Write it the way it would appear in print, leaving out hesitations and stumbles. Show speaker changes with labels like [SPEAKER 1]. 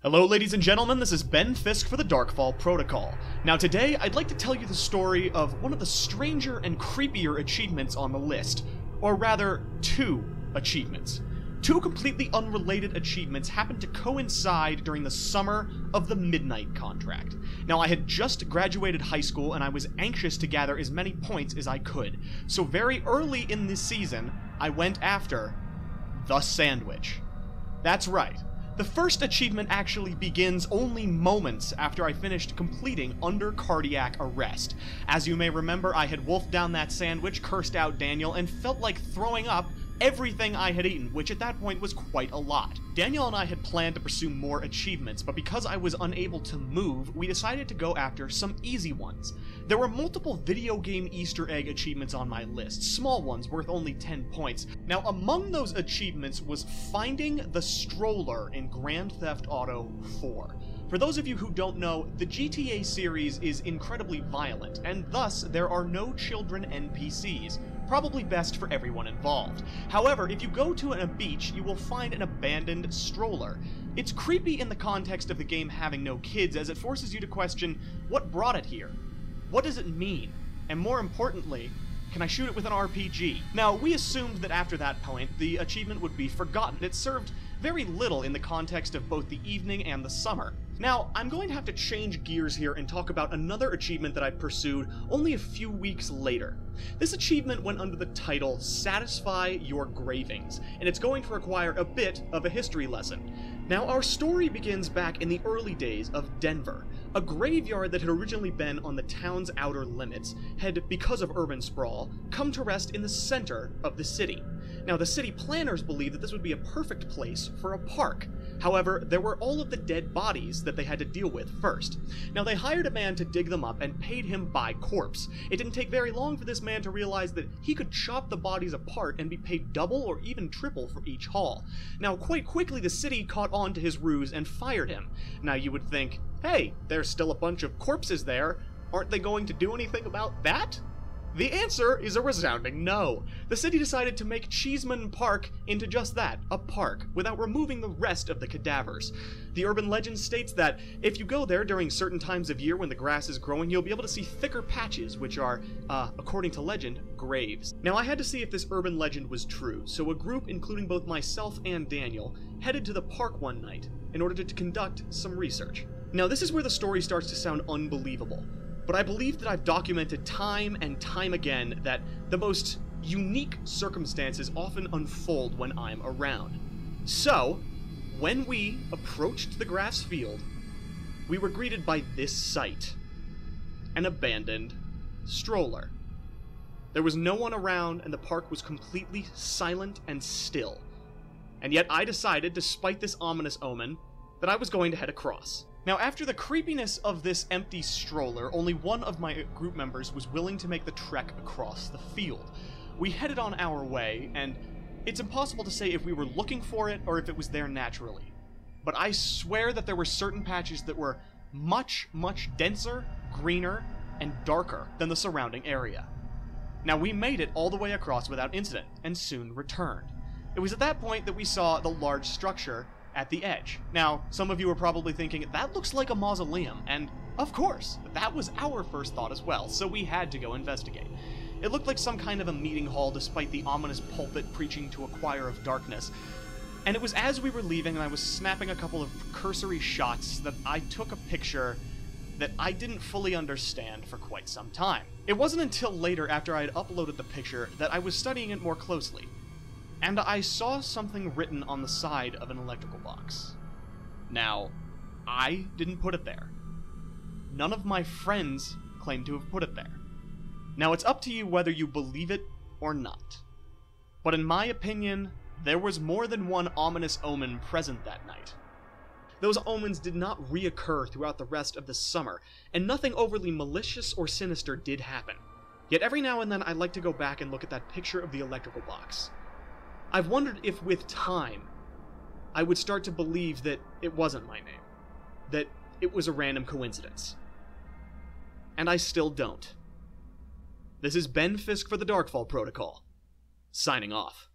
[SPEAKER 1] Hello ladies and gentlemen, this is Ben Fisk for the Darkfall Protocol. Now today, I'd like to tell you the story of one of the stranger and creepier achievements on the list. Or rather, two achievements. Two completely unrelated achievements happened to coincide during the summer of the Midnight Contract. Now I had just graduated high school and I was anxious to gather as many points as I could. So very early in this season, I went after the sandwich. That's right. The first achievement actually begins only moments after I finished completing Under Cardiac Arrest. As you may remember, I had wolfed down that sandwich, cursed out Daniel, and felt like throwing up everything I had eaten, which at that point was quite a lot. Daniel and I had planned to pursue more achievements, but because I was unable to move, we decided to go after some easy ones. There were multiple video game Easter egg achievements on my list, small ones worth only 10 points. Now, among those achievements was finding the stroller in Grand Theft Auto 4. For those of you who don't know, the GTA series is incredibly violent, and thus there are no children NPCs. Probably best for everyone involved. However, if you go to a beach, you will find an abandoned stroller. It's creepy in the context of the game having no kids, as it forces you to question, what brought it here? What does it mean? And more importantly, can I shoot it with an RPG? Now, we assumed that after that point, the achievement would be forgotten. It served very little in the context of both the evening and the summer. Now, I'm going to have to change gears here and talk about another achievement that I pursued only a few weeks later. This achievement went under the title, Satisfy Your Gravings, and it's going to require a bit of a history lesson. Now, our story begins back in the early days of Denver. A graveyard that had originally been on the town's outer limits had, because of urban sprawl, come to rest in the center of the city. Now, the city planners believed that this would be a perfect place for a park. However, there were all of the dead bodies that they had to deal with first. Now, they hired a man to dig them up and paid him by corpse. It didn't take very long for this man to realize that he could chop the bodies apart and be paid double or even triple for each haul. Now, quite quickly, the city caught on to his ruse and fired him. Now, you would think, hey, there's still a bunch of corpses there. Aren't they going to do anything about that? The answer is a resounding no. The city decided to make Cheeseman Park into just that, a park, without removing the rest of the cadavers. The urban legend states that if you go there during certain times of year when the grass is growing, you'll be able to see thicker patches, which are, according to legend, graves. Now, I had to see if this urban legend was true, so a group, including both myself and Daniel, headed to the park one night in order to conduct some research. Now, this is where the story starts to sound unbelievable. But I believe that I've documented time and time again that the most unique circumstances often unfold when I'm around. So, when we approached the grass field, we were greeted by this sight. An abandoned stroller. There was no one around and the park was completely silent and still. And yet I decided, despite this ominous omen, that I was going to head across. Now, after the creepiness of this empty stroller, only one of my group members was willing to make the trek across the field. We headed on our way, and it's impossible to say if we were looking for it or if it was there naturally. But I swear that there were certain patches that were much, much denser, greener, and darker than the surrounding area. Now, we made it all the way across without incident, and soon returned. It was at that point that we saw the large structure at the edge. Now, some of you are probably thinking, that looks like a mausoleum, and of course, that was our first thought as well, so we had to go investigate. It looked like some kind of a meeting hall despite the ominous pulpit preaching to a choir of darkness. And it was as we were leaving and I was snapping a couple of cursory shots that I took a picture that I didn't fully understand for quite some time. It wasn't until later, after I had uploaded the picture, that I was studying it more closely. And I saw something written on the side of an electrical box. Now, I didn't put it there. None of my friends claim to have put it there. Now, it's up to you whether you believe it or not. But in my opinion, there was more than one ominous omen present that night. Those omens did not reoccur throughout the rest of the summer, and nothing overly malicious or sinister did happen. Yet every now and then I like to go back and look at that picture of the electrical box. I've wondered if, with time, I would start to believe that it wasn't my name. That it was a random coincidence. And I still don't. This is Ben Fisk for the Darkfall Protocol, signing off.